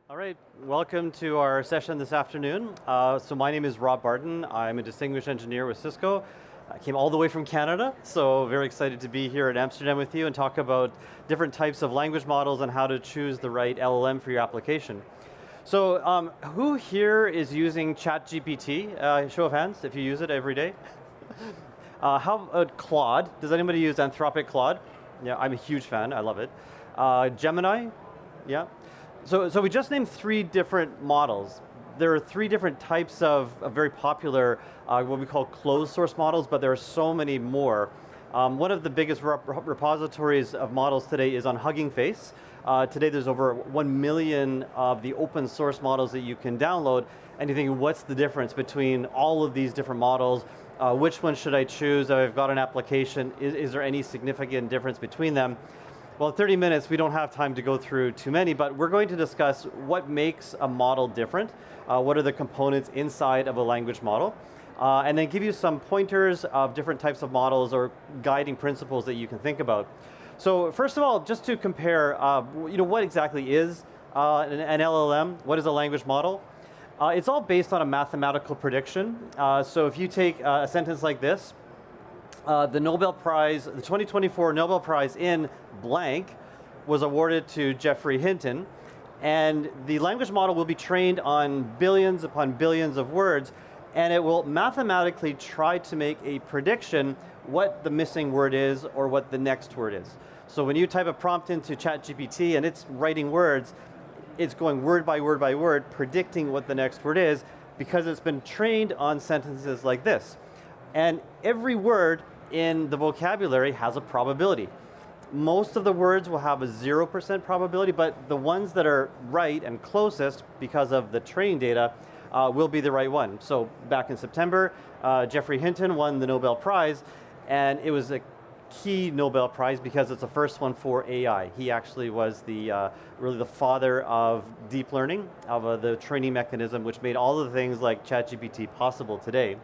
All right, welcome to our session this afternoon. So my name is Rob Barton. I'm a distinguished engineer with Cisco. I came all the way from Canada, so very excited to be here in Amsterdam with you and talk about different types of language models and how to choose the right LLM for your application. So who here is using ChatGPT? Show of hands if you use it every day. How about Claude? Does anybody use Anthropic Claude? Yeah, I'm a huge fan, I love it. Gemini? Yeah. So we just named three different models. There are three different types of very popular, what we call closed source models, but there are so many more. One of the biggest repositories of models today is on Hugging Face. Today there's over 1 million of the open source models that you can download, and you think, what's the difference between all of these different models? Which one should I choose? I've got an application, is there any significant difference between them? Well, in 30 minutes, we don't have time to go through too many, but we're going to discuss what makes a model different, what are the components inside of a language model, and then give you some pointers of different types of models or guiding principles that you can think about. So first of all, just to compare, what exactly is an LLM? What is a language model? It's all based on a mathematical prediction. So if you take a sentence like this, the Nobel Prize, the 2024 Nobel Prize in blank was awarded to Geoffrey Hinton, and the language model will be trained on billions upon billions of words, and it will mathematically try to make a prediction what the missing word is or what the next word is. So when you type a prompt into ChatGPT and it's writing words, it's going word by word by word, predicting what the next word is, because it's been trained on sentences like this. And every word in the vocabulary has a probability. Most of the words will have a 0% probability, but the ones that are right and closest because of the training data will be the right one. So back in September, Geoffrey Hinton won the Nobel Prize, and it was a key Nobel Prize because it's the first one for AI. He actually was really the father of deep learning, of the training mechanism, which made all of the things like ChatGPT possible today.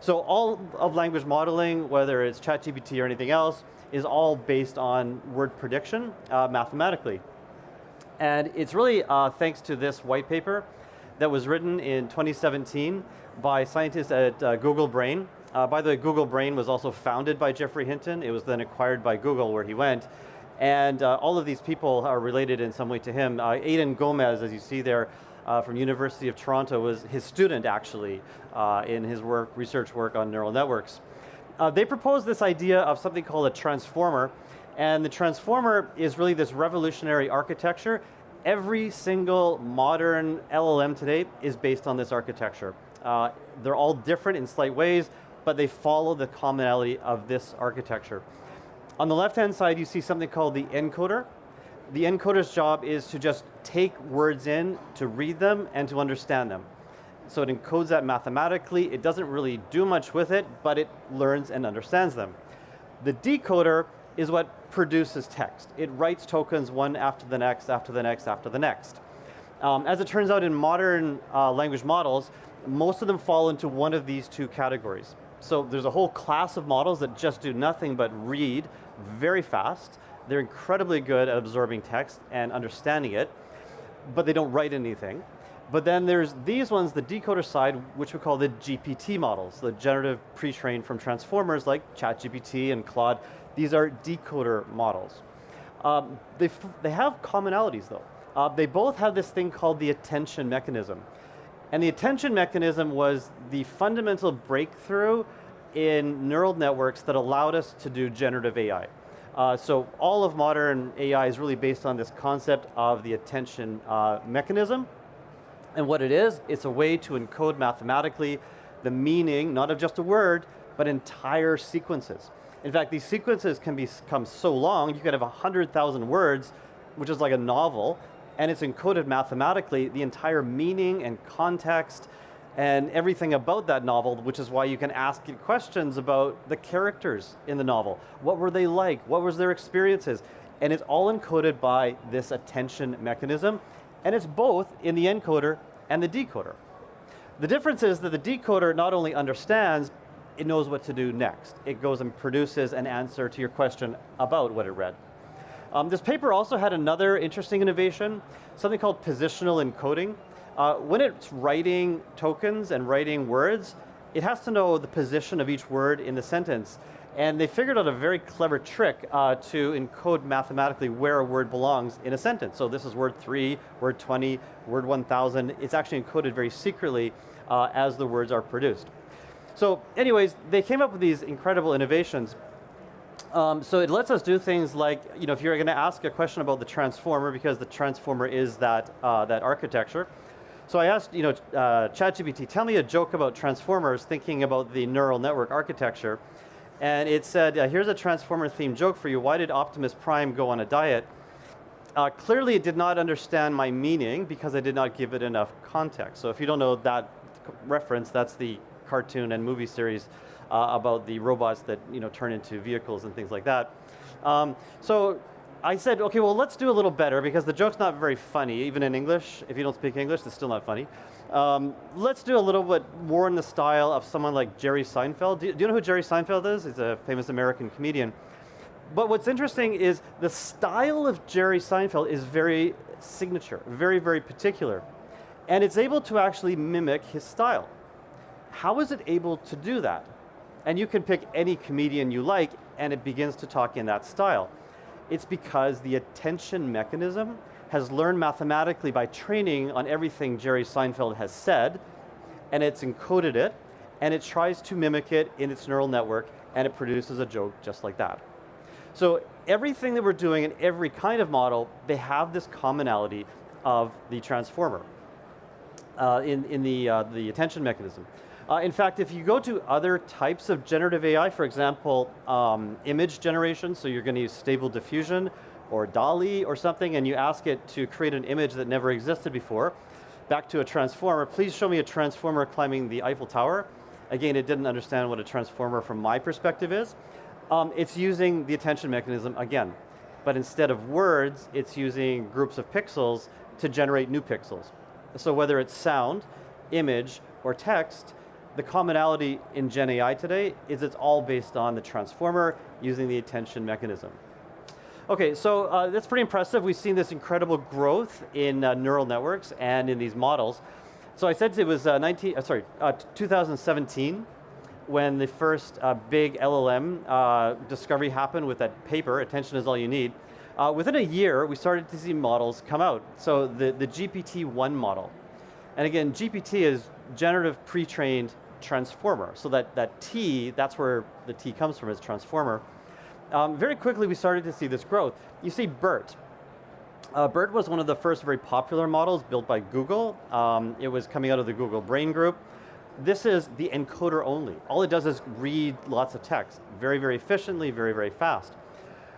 So all of language modeling, whether it's ChatGPT or anything else, is all based on word prediction mathematically. And it's really thanks to this white paper that was written in 2017 by scientists at Google Brain. By the way, Google Brain was also founded by Geoffrey Hinton. It was then acquired by Google, where he went. And all of these people are related in some way to him. Aidan Gomez, as you see there, from University of Toronto, was his student actually in his research work on neural networks. They proposed this idea of something called a transformer, and the transformer is really this revolutionary architecture. Every single modern LLM today is based on this architecture. They're all different in slight ways, but they follow the commonality of this architecture. On the left-hand side, you see something called the encoder. The encoder's job is to just take words in, to read them, and to understand them. So it encodes that mathematically. It doesn't really do much with it, but it learns and understands them. The decoder is what produces text. It writes tokens one after the next, after the next, after the next. As it turns out, in modern language models, most of them fall into one of these two categories. So there's a whole class of models that just do nothing but read very fast. They're incredibly good at absorbing text and understanding it, but they don't write anything. But then there's these ones, the decoder side, which we call the GPT models, the generative pre-trained from transformers like ChatGPT and Claude. These are decoder models. They have commonalities though. They both have this thing called the attention mechanism. And the attention mechanism was the fundamental breakthrough in neural networks that allowed us to do generative AI. So all of modern AI is really based on this concept of the attention mechanism. And what it is, it's a way to encode mathematically the meaning, not of just a word, but entire sequences. In fact, these sequences can become so long, you could have 100,000 words, which is like a novel, and it's encoded mathematically, the entire meaning and context and everything about that novel, which is why you can ask it questions about the characters in the novel. What were they like? What was their experiences? And it's all encoded by this attention mechanism, and it's both in the encoder and the decoder. The difference is that the decoder not only understands, it knows what to do next. It goes and produces an answer to your question about what it read. This paper also had another interesting innovation, something called positional encoding. When it's writing tokens and writing words, it has to know the position of each word in the sentence. And they figured out a very clever trick to encode mathematically where a word belongs in a sentence. So this is word 3, word 20, word 1000. It's actually encoded very secretly as the words are produced. So anyways, they came up with these incredible innovations. So it lets us do things like, if you're going to ask a question about the transformer, because the transformer is that architecture. So I asked, ChatGPT, tell me a joke about transformers, thinking about the neural network architecture. And it said, here's a transformer-themed joke for you. Why did Optimus Prime go on a diet? Clearly, it did not understand my meaning because I did not give it enough context. So if you don't know that reference, that's the cartoon and movie series about the robots that turn into vehicles and things like that. So I said, okay, well, let's do a little better because the joke's not very funny, even in English. If you don't speak English, it's still not funny. Let's do a little bit more in the style of someone like Jerry Seinfeld. Do you know who Jerry Seinfeld is? He's a famous American comedian. But what's interesting is the style of Jerry Seinfeld is very signature, very, very particular. And it's able to actually mimic his style. How is it able to do that? And you can pick any comedian you like, and it begins to talk in that style. It's because the attention mechanism has learned mathematically by training on everything Jerry Seinfeld has said, and it's encoded it, and it tries to mimic it in its neural network, and it produces a joke just like that. So everything that we're doing in every kind of model, they have this commonality of the transformer in the attention mechanism. In fact, if you go to other types of generative AI, for example, image generation, so you're going to use Stable Diffusion or DALL-E or something, and you ask it to create an image that never existed before, back to a transformer, please show me a transformer climbing the Eiffel Tower. Again, it didn't understand what a transformer from my perspective is. It's using the attention mechanism again, but instead of words, it's using groups of pixels to generate new pixels. So whether it's sound, image, or text, the commonality in Gen AI today is it's all based on the transformer using the attention mechanism. Okay, so that's pretty impressive. We've seen this incredible growth in neural networks and in these models. So I said it was 2017 when the first big LLM discovery happened with that paper, Attention is All You Need. Within a year, we started to see models come out. So the GPT-1 model. And again, GPT is generative pre-trained transformer. So that T, that's where the T comes from, is transformer. Very quickly, we started to see this growth. You see BERT. BERT was one of the first very popular models built by Google. It was coming out of the Google Brain Group. This is the encoder only. All it does is read lots of text very, very efficiently, very, very fast.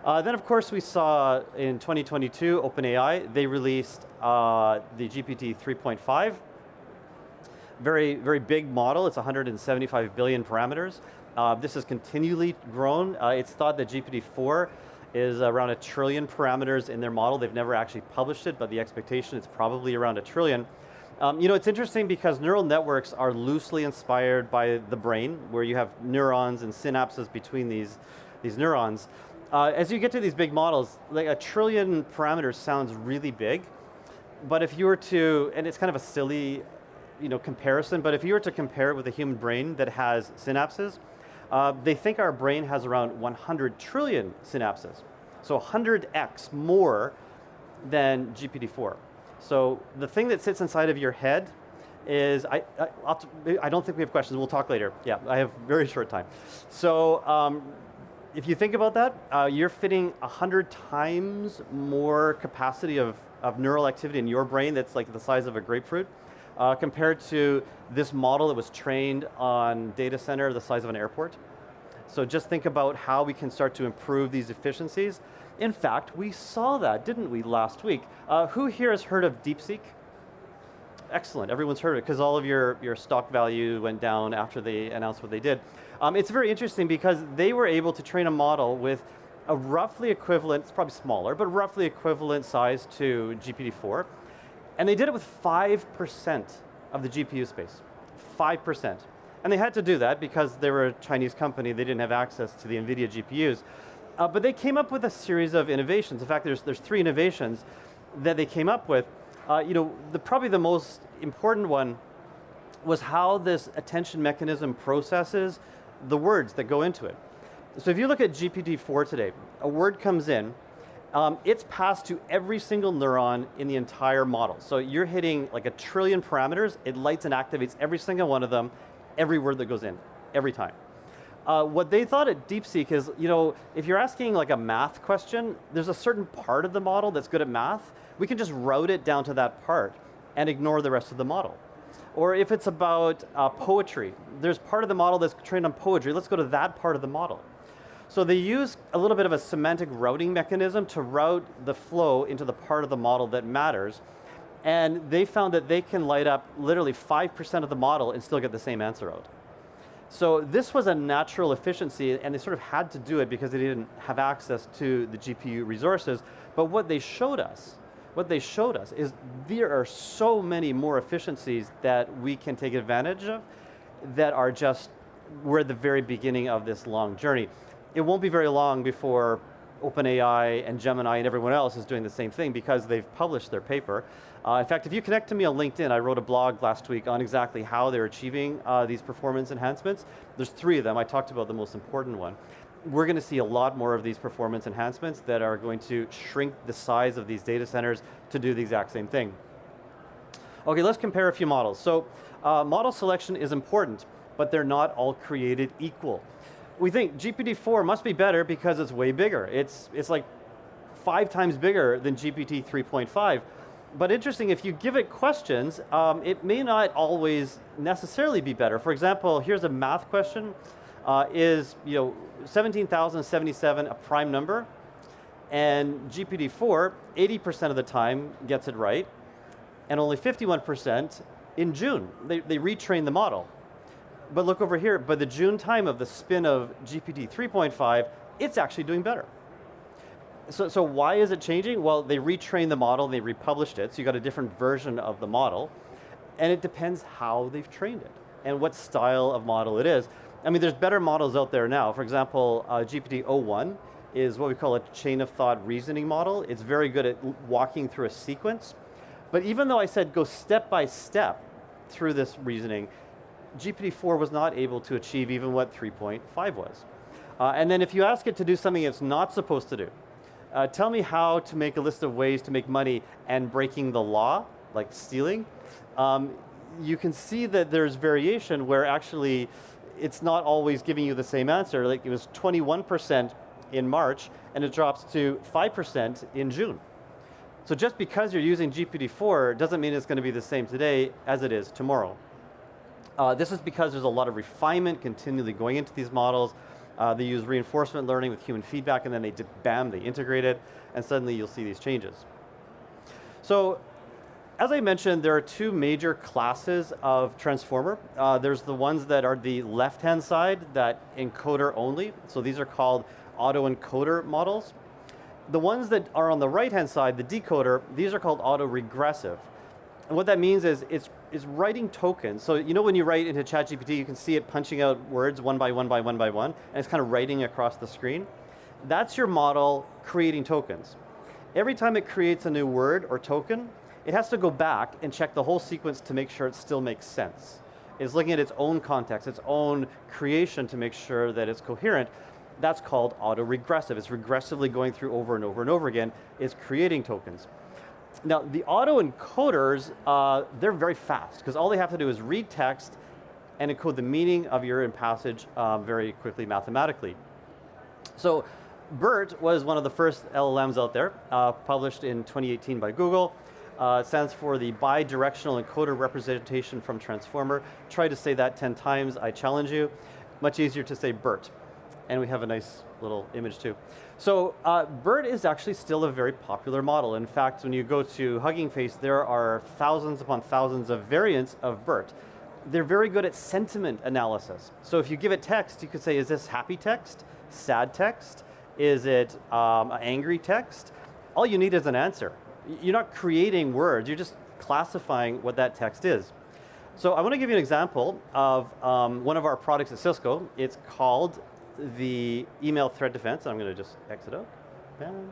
Then, of course, we saw in 2022, OpenAI, they released the GPT 3.5. Very, very big model. It's 175 billion parameters. This has continually grown. It's thought that GPT-4 is around 1 trillion parameters in their model. They've never actually published it, but the expectation is probably around 1 trillion. It's interesting because neural networks are loosely inspired by the brain, where you have neurons and synapses between these neurons. As you get to these big models, like 1 trillion parameters sounds really big, but if you were to, and it's kind of a silly comparison, but if you were to compare it with a human brain that has synapses, they think our brain has around 100 trillion synapses. So 100x more than GPT-4. So the thing that sits inside of your head is, I don't think we have questions, we'll talk later. Yeah, I have very short time. So if you think about that, you're fitting 100 times more capacity of neural activity in your brain that's like the size of a grapefruit, compared to this model that was trained on data center the size of an airport. So just think about how we can start to improve these efficiencies. In fact, we saw that, didn't we, last week? Who here has heard of DeepSeek? Excellent, everyone's heard of it, because all of your stock value went down after they announced what they did. It's very interesting because they were able to train a model with a roughly equivalent, it's probably smaller, but roughly equivalent size to GPT-4. And they did it with 5% of the GPU space, 5%. And they had to do that because they were a Chinese company, they didn't have access to the NVIDIA GPUs. But they came up with a series of innovations. In fact, there's three innovations that they came up with. Probably the most important one was how this attention mechanism processes the words that go into it. So if you look at GPT-4 today, a word comes in, it's passed to every single neuron in the entire model. So you're hitting like 1 trillion parameters, it lights and activates every single one of them, every word that goes in, every time. What they thought at DeepSeek is, if you're asking like a math question, there's a certain part of the model that's good at math, we can just route it down to that part and ignore the rest of the model. Or if it's about poetry, there's part of the model that's trained on poetry, let's go to that part of the model. So they use a little bit of a semantic routing mechanism to route the flow into the part of the model that matters. And they found that they can light up literally 5% of the model and still get the same answer out. So this was a natural efficiency, and they sort of had to do it because they didn't have access to the GPU resources. But what they showed us is there are so many more efficiencies that we can take advantage of that are just, we're at the very beginning of this long journey. It won't be very long before OpenAI and Gemini and everyone else is doing the same thing because they've published their paper. In fact, if you connect to me on LinkedIn, I wrote a blog last week on exactly how they're achieving these performance enhancements. There's 3 of them. I talked about the most important one. We're going to see a lot more of these performance enhancements that are going to shrink the size of these data centers to do the exact same thing. Okay, let's compare a few models. So model selection is important, but they're not all created equal. We think GPT-4 must be better because it's way bigger. It's like 5 times bigger than GPT 3.5. But interesting, if you give it questions, it may not always necessarily be better. For example, here's a math question. Is 17,077 a prime number? And GPT-4, 80% of the time gets it right, and only 51% in June. They retrain the model. But look over here, by the June time of the spin of GPT 3.5, it's actually doing better. So why is it changing? Well, they retrained the model, they republished it, so you got a different version of the model, and it depends how they've trained it and what style of model it is. I mean, there's better models out there now. For example, GPT-01 is what we call a chain of thought reasoning model. It's very good at walking through a sequence. But even though I said go step by step through this reasoning, GPT-4 was not able to achieve even what 3.5 was. And then if you ask it to do something it's not supposed to do, tell me how to make a list of ways to make money and breaking the law, like stealing, you can see that there's variation where actually it's not always giving you the same answer. Like it was 21% in March and it drops to 5% in June. So just because you're using GPT-4 doesn't mean it's going to be the same today as it is tomorrow. This is because there's a lot of refinement continually going into these models. They use reinforcement learning with human feedback, and then they integrate it, and suddenly you'll see these changes. So, as I mentioned, there are 2 major classes of transformer. There's the ones that are the left-hand side, that encoder only. So these are called autoencoder models. The ones that are on the right-hand side, the decoder, these are called autoregressive. And what that means is it's writing tokens. So when you write into ChatGPT, you can see it punching out words one by one by one by one, and it's kind of writing across the screen. That's your model creating tokens. Every time it creates a new word or token, it has to go back and check the whole sequence to make sure it still makes sense. It's looking at its own context, its own creation to make sure that it's coherent. That's called autoregressive. It's regressively going through over and over and over again. It's creating tokens. Now, the autoencoders, they're very fast because all they have to do is read text and encode the meaning of your in passage very quickly mathematically. So BERT was one of the first LLMs out there, published in 2018 by Google. It stands for the Bidirectional Encoder Representation from Transformer. Try to say that 10 times, I challenge you. Much easier to say BERT. And we have a nice little image too. So BERT is actually still a very popular model. In fact, when you go to Hugging Face, there are thousands upon thousands of variants of BERT. They're very good at sentiment analysis. So if you give it text, you could say, is this happy text, sad text? Is it angry text? All you need is an answer. You're not creating words, you're just classifying what that text is. So I want to give you an example of one of our products at Cisco. It's called the email threat defense. I'm going to just exit out. And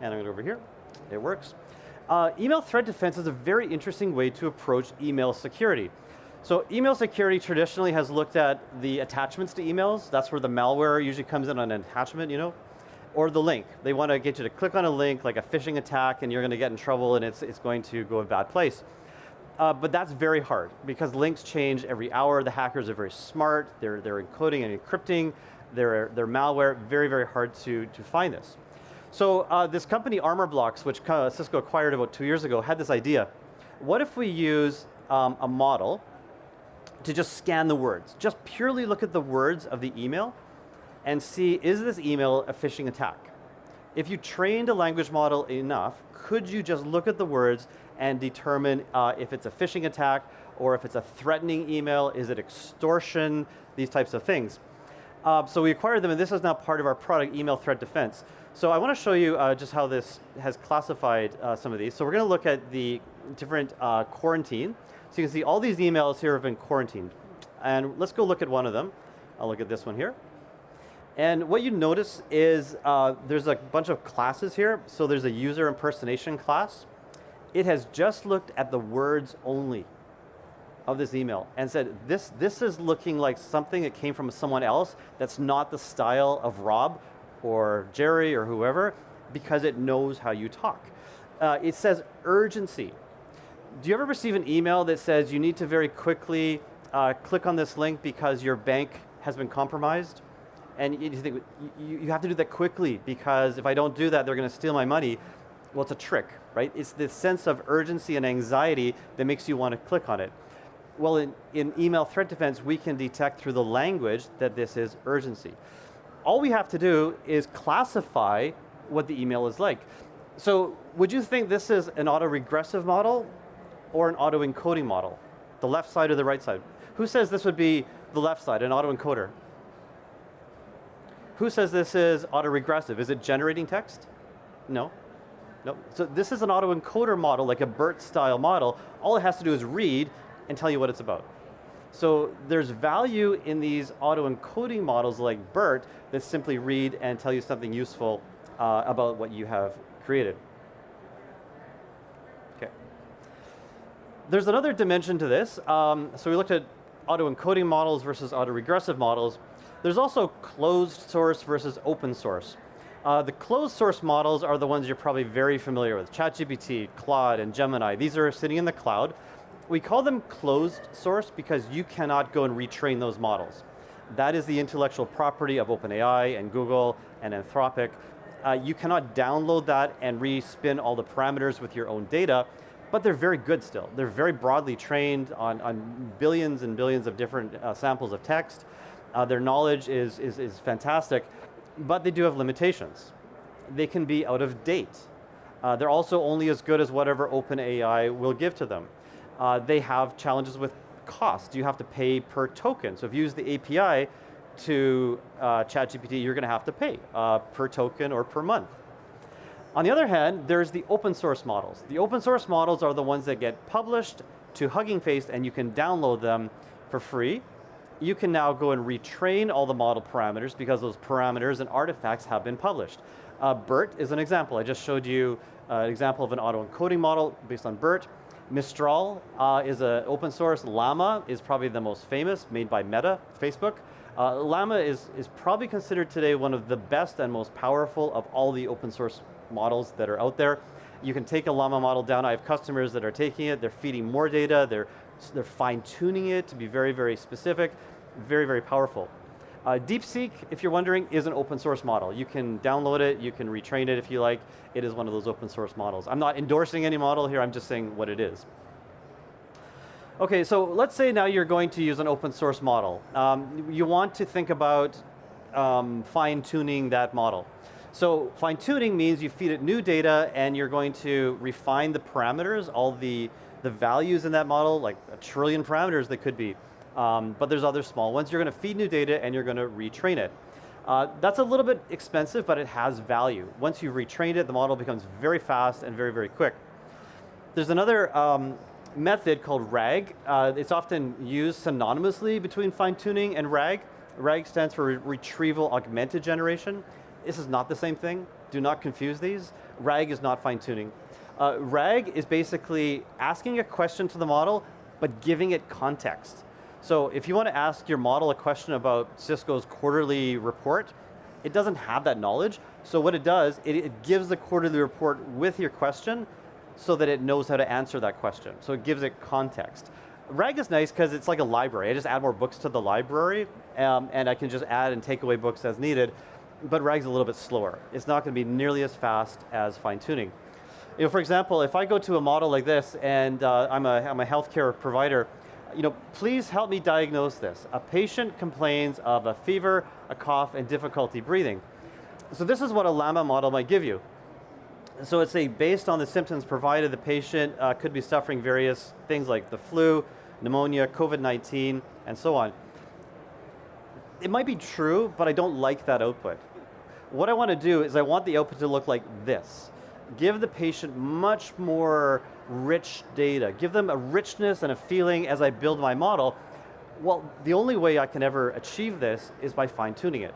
I'm going to go over here. It works. Email threat defense is a very interesting way to approach email security. So email security traditionally has looked at the attachments to emails. That's where the malware usually comes in on an attachment, or the link. They want to get you to click on a link like a phishing attack and you're going to get in trouble and it's going to go a bad place. But that's very hard because links change every hour. The hackers are very smart. They're encoding and encrypting their malware. Very, very hard to find this. So this company ArmorBlocks, which Cisco acquired about 2 years ago, had this idea. What if we use a model to just scan the words? Just purely look at the words of the email and see, is this email a phishing attack? If you trained a language model enough, could you just look at the words and determine if it's a phishing attack or if it's a threatening email, is it extortion, these types of things. So we acquired them and this is now part of our product, Email Threat Defense. So I want to show you just how this has classified some of these. So we're going to look at the different quarantine. So you can see all these emails here have been quarantined. And let's go look at one of them. I'll look at this one here. And what you notice is there's a bunch of classes here. So there's a user impersonation class. It has just looked at the words only of this email and said, this is looking like something that came from someone else that's not the style of Rob or Jerry or whoever, because it knows how you talk. It says urgency. Do you ever receive an email that says you need to very quickly click on this link because your bank has been compromised? And you think, you have to do that quickly because if I don't do that, they're going to steal my money. Well, it's a trick, right? It's this sense of urgency and anxiety that makes you want to click on it. Well, in email threat defense, we can detect through the language that this is urgency. All we have to do is classify what the email is like. So would you think this is an autoregressive model or an autoencoding model? The left side or the right side? Who says this would be the left side, an autoencoder? Who says this is autoregressive? Is it generating text? No. No. So this is an autoencoder model, like a BERT style model. All it has to do is read and tell you what it's about. So there's value in these autoencoding models like BERT that simply read and tell you something useful about what you have created. Okay. There's another dimension to this. So we looked at autoencoding models versus autoregressive models. There's also closed source versus open source. The closed source models are the ones you're probably very familiar with. ChatGPT, Claude, and Gemini. These are sitting in the cloud. We call them closed source because you cannot go and retrain those models. That is the intellectual property of OpenAI and Google and Anthropic. You cannot download that and respin all the parameters with your own data, but they're very good still. They're very broadly trained on billions and billions of different samples of text. Their knowledge is fantastic, but they do have limitations. They can be out of date. They're also only as good as whatever OpenAI will give to them. They have challenges with cost. You have to pay per token. So if you use the API to ChatGPT, you're going to have to pay per token or per month. On the other hand, there's the open source models. The open source models are the ones that get published to Hugging Face and you can download them for free. You can now go and retrain all the model parameters because those parameters and artifacts have been published. BERT is an example. I just showed you an example of an autoencoding model based on BERT. Mistral is an open source. Llama is probably the most famous, made by Meta, Facebook. Llama is probably considered today one of the best and most powerful of all the open source models that are out there. You can take a Llama model down. I have customers that are taking it. They're feeding more data. They're fine-tuning it to be very, very specific, very, very powerful. DeepSeek, if you're wondering, is an open source model. You can download it, you can retrain it if you like. It is one of those open source models. I'm not endorsing any model here, I'm just saying what it is. Okay, so let's say now you're going to use an open source model. You want to think about fine-tuning that model. So fine-tuning means you feed it new data and you're going to refine the parameters, all the values in that model, like 1 trillion parameters that could be. But there's other small ones. You're going to feed new data and you're going to retrain it. That's a little bit expensive, but it has value. Once you've retrained it, the model becomes very fast and very, very quick. There's another method called RAG. It's often used synonymously between fine-tuning and RAG. RAG stands for Retrieval Augmented Generation. This is not the same thing. Do not confuse these. RAG is not fine-tuning. RAG is basically asking a question to the model, but giving it context. So if you want to ask your model a question about Cisco's quarterly report, it doesn't have that knowledge. So what it does, it gives the quarterly report with your question so that it knows how to answer that question. So it gives it context. RAG is nice because it's like a library. I just add more books to the library, and I can just add and take away books as needed, but RAG's a little bit slower. It's not going to be nearly as fast as fine-tuning. For example, if I go to a model like this, and I'm a healthcare provider, please help me diagnose this. A patient complains of a fever, a cough, and difficulty breathing. So this is what a llama model might give you. So it's based on the symptoms provided, the patient could be suffering various things like the flu, pneumonia, COVID-19, and so on. It might be true, but I don't like that output. What I want to do is I want the output to look like this. Give the patient much more rich data. Give them a richness and a feeling as I build my model. Well, the only way I can ever achieve this is by fine-tuning it.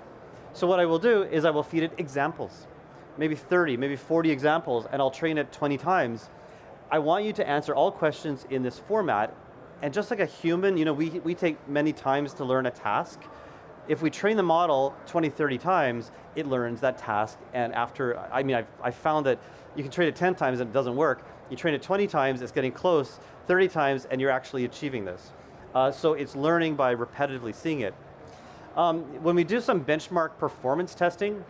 So what I will do is I will feed it examples. Maybe 30, maybe 40 examples, and I'll train it 20 times. I want you to answer all questions in this format, and just like a human, we take many times to learn a task. If we train the model 20, 30 times, it learns that task, and I've found that you can train it 10 times and it doesn't work. You train it 20 times, it's getting close, 30 times, and you're actually achieving this. So it's learning by repetitively seeing it. When we do some benchmark performance testing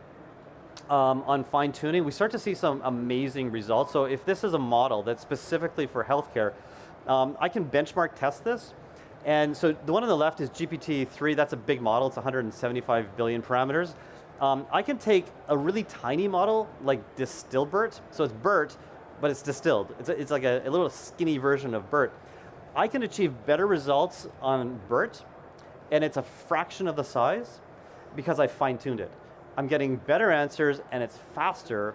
on fine-tuning, we start to see some amazing results. So if this is a model that's specifically for healthcare, I can benchmark test this. And so the one on the left is GPT-3, that's a big model, it's 175 billion parameters. I can take a really tiny model like Distilbert, so it's BERT, but it's distilled. It's like a little skinny version of BERT. I can achieve better results on BERT, and it's a fraction of the size because I fine-tuned it. I'm getting better answers, and it's faster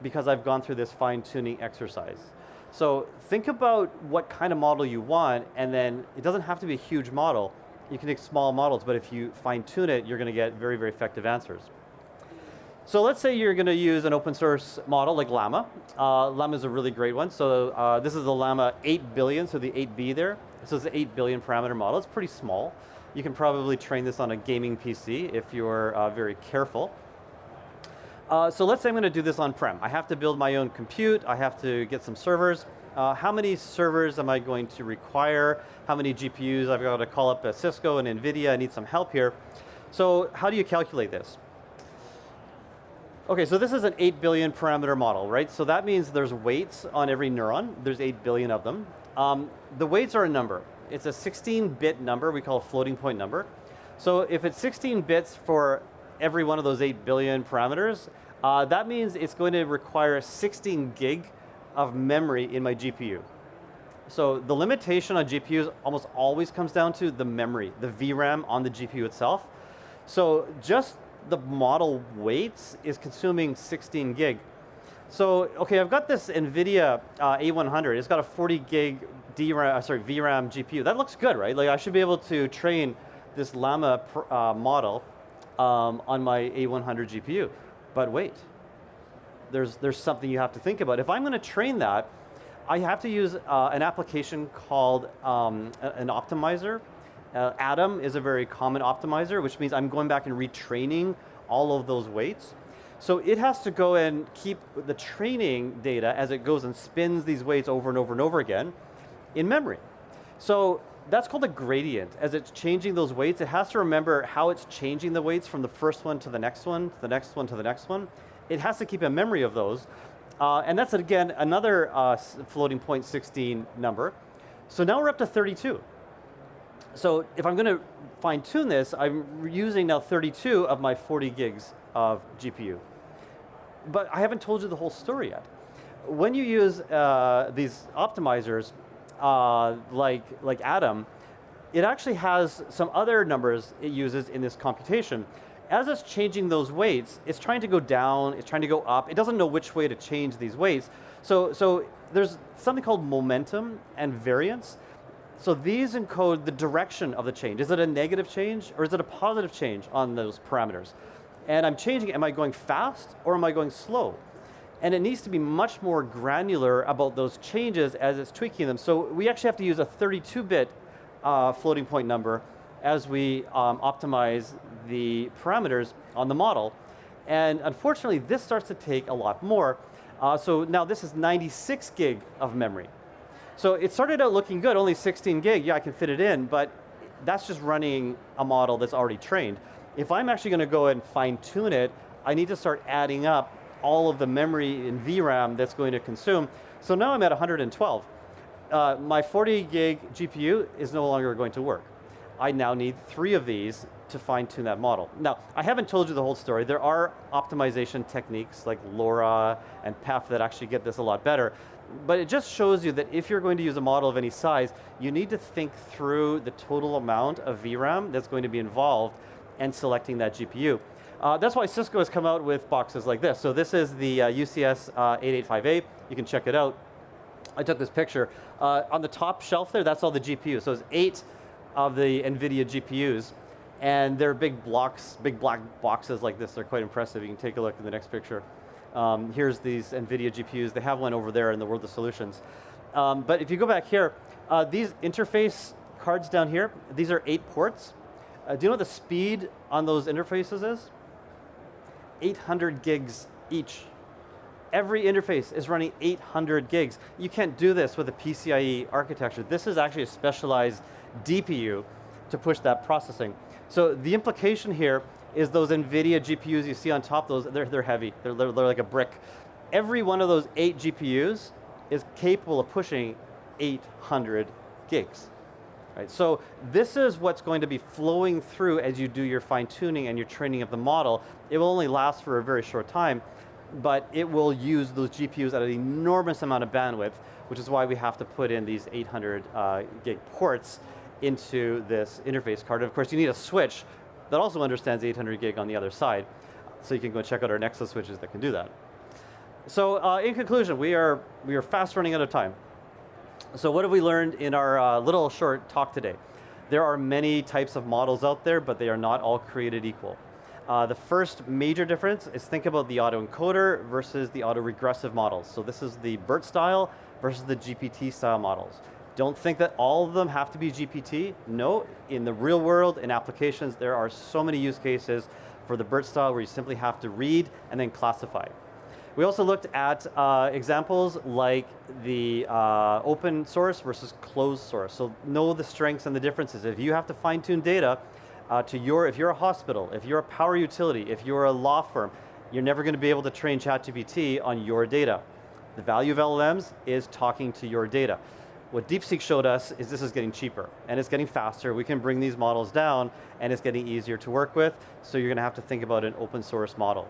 because I've gone through this fine-tuning exercise. So think about what kind of model you want, and then it doesn't have to be a huge model. You can take small models, but if you fine-tune it, you're going to get very, very effective answers. So let's say you're going to use an open source model like Llama. Llama is a really great one. So this is the Llama 8 billion, so the 8B there. So it's an 8 billion parameter model. It's pretty small. You can probably train this on a gaming PC if you're very careful. So let's say I'm going to do this on-prem. I have to build my own compute. I have to get some servers. How many servers am I going to require? How many GPUs? I've got to call up a Cisco and NVIDIA. I need some help here. So how do you calculate this? Okay, so this is an 8 billion parameter model, right? So that means there's weights on every neuron. There's 8 billion of them. The weights are a number. It's a 16-bit number we call a floating point number. So if it's 16 bits for every one of those 8 billion parameters, that means it's going to require 16 gig of memory in my GPU. So the limitation on GPUs almost always comes down to the memory, the VRAM on the GPU itself. So just the model weights is consuming 16 gig. So, okay, I've got this NVIDIA A100. It's got a 40 gig VRAM GPU. That looks good, right? Like I should be able to train this Llama model on my A100 GPU. But wait, there's something you have to think about. If I'm going to train that, I have to use an application called an optimizer. Atom is a very common optimizer, which means I'm going back and retraining all of those weights. So it has to go and keep the training data as it goes and spins these weights over and over and over again in memory. So that's called a gradient. As it's changing those weights, it has to remember how it's changing the weights from the first one to the next one, to the next one to the next one. It has to keep a memory of those. And that's, again, another floating point 16 number. So now we're up to 32. So if I'm going to fine-tune this, I'm using now 32 of my 40 gigs of GPU. But I haven't told you the whole story yet. When you use these optimizers, like Atom, it actually has some other numbers it uses in this computation. As it's changing those weights, it's trying to go down, it's trying to go up. It doesn't know which way to change these weights. So there's something called momentum and variance. So these encode the direction of the change. Is it a negative change or is it a positive change on those parameters? And I'm changing, am I going fast or am I going slow? And it needs to be much more granular about those changes as it's tweaking them. So we actually have to use a 32-bit floating point number as we optimize the parameters on the model. And unfortunately, this starts to take a lot more. So now this is 96 gig of memory. So it started out looking good, only 16 gig, yeah, I can fit it in, but that's just running a model that's already trained. If I'm actually going to go and fine tune it, I need to start adding up all of the memory in VRAM that's going to consume. So now I'm at 112. My 40 gig GPU is no longer going to work. I now need 3 of these to fine tune that model. Now, I haven't told you the whole story. There are optimization techniques like LoRa and PEF that actually get this a lot better. But it just shows you that if you're going to use a model of any size, you need to think through the total amount of VRAM that's going to be involved and selecting that GPU. That's why Cisco has come out with boxes like this. So this is the UCS 885A. You can check it out. I took this picture. On the top shelf there, that's all the GPUs. So it's 8 of the NVIDIA GPUs. And they're big blocks, big black boxes like this. They're quite impressive. You can take a look in the next picture. Here's these NVIDIA GPUs. They have one over there in the World of Solutions. But if you go back here, these interface cards down here, these are 8 ports. Do you know what the speed on those interfaces is? 800 gigs each. Every interface is running 800 gigs. You can't do this with a PCIe architecture. This is actually a specialized DPU to push that processing. So the implication here is those NVIDIA GPUs you see on top, they're heavy, they're like a brick. Every one of those 8 GPUs is capable of pushing 800 gigs. Right? So this is what's going to be flowing through as you do your fine tuning and your training of the model. It will only last for a very short time, but it will use those GPUs at an enormous amount of bandwidth, which is why we have to put in these 800 gig ports into this interface card. And of course, you need a switch that also understands 800 gig on the other side. So you can go check out our Nexus switches that can do that. So in conclusion, we are fast running out of time. So what have we learned in our little short talk today? There are many types of models out there, but they are not all created equal. The first major difference is think about the autoencoder versus the autoregressive models. So this is the BERT style versus the GPT style models. Don't think that all of them have to be GPT. No, in the real world, in applications, there are so many use cases for the BERT style where you simply have to read and then classify. We also looked at examples like the open source versus closed source. So know the strengths and the differences. If you have to fine tune data if you're a hospital, if you're a power utility, if you're a law firm, you're never going to be able to train ChatGPT on your data. The value of LLMs is talking to your data. What DeepSeek showed us is this is getting cheaper and it's getting faster. We can bring these models down and it's getting easier to work with. So you're going to have to think about an open source model.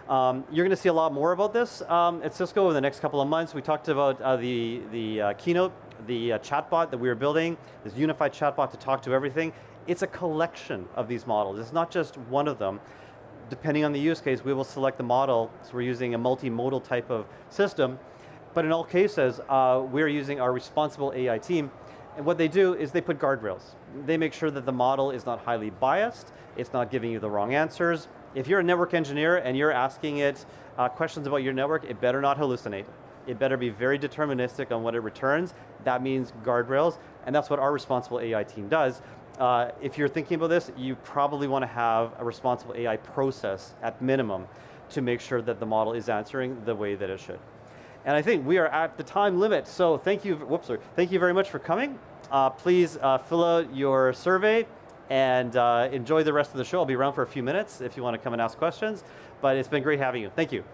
You're going to see a lot more about this at Cisco over the next couple of months. We talked about the keynote, the chatbot that we were building, this unified chatbot to talk to everything. It's a collection of these models. It's not just one of them. Depending on the use case, we will select the model. So we're using a multimodal type of system. But in all cases, we're using our responsible AI team. And what they do is they put guardrails. They make sure that the model is not highly biased. It's not giving you the wrong answers. If you're a network engineer and you're asking it questions about your network, it better not hallucinate. It better be very deterministic on what it returns. That means guardrails, and that's what our responsible AI team does. If you're thinking about this, you probably want to have a responsible AI process at minimum to make sure that the model is answering the way that it should. And I think we are at the time limit, so thank you very much for coming. Please fill out your survey and enjoy the rest of the show. I'll be around for a few minutes if you want to come and ask questions, but it's been great having you. Thank you.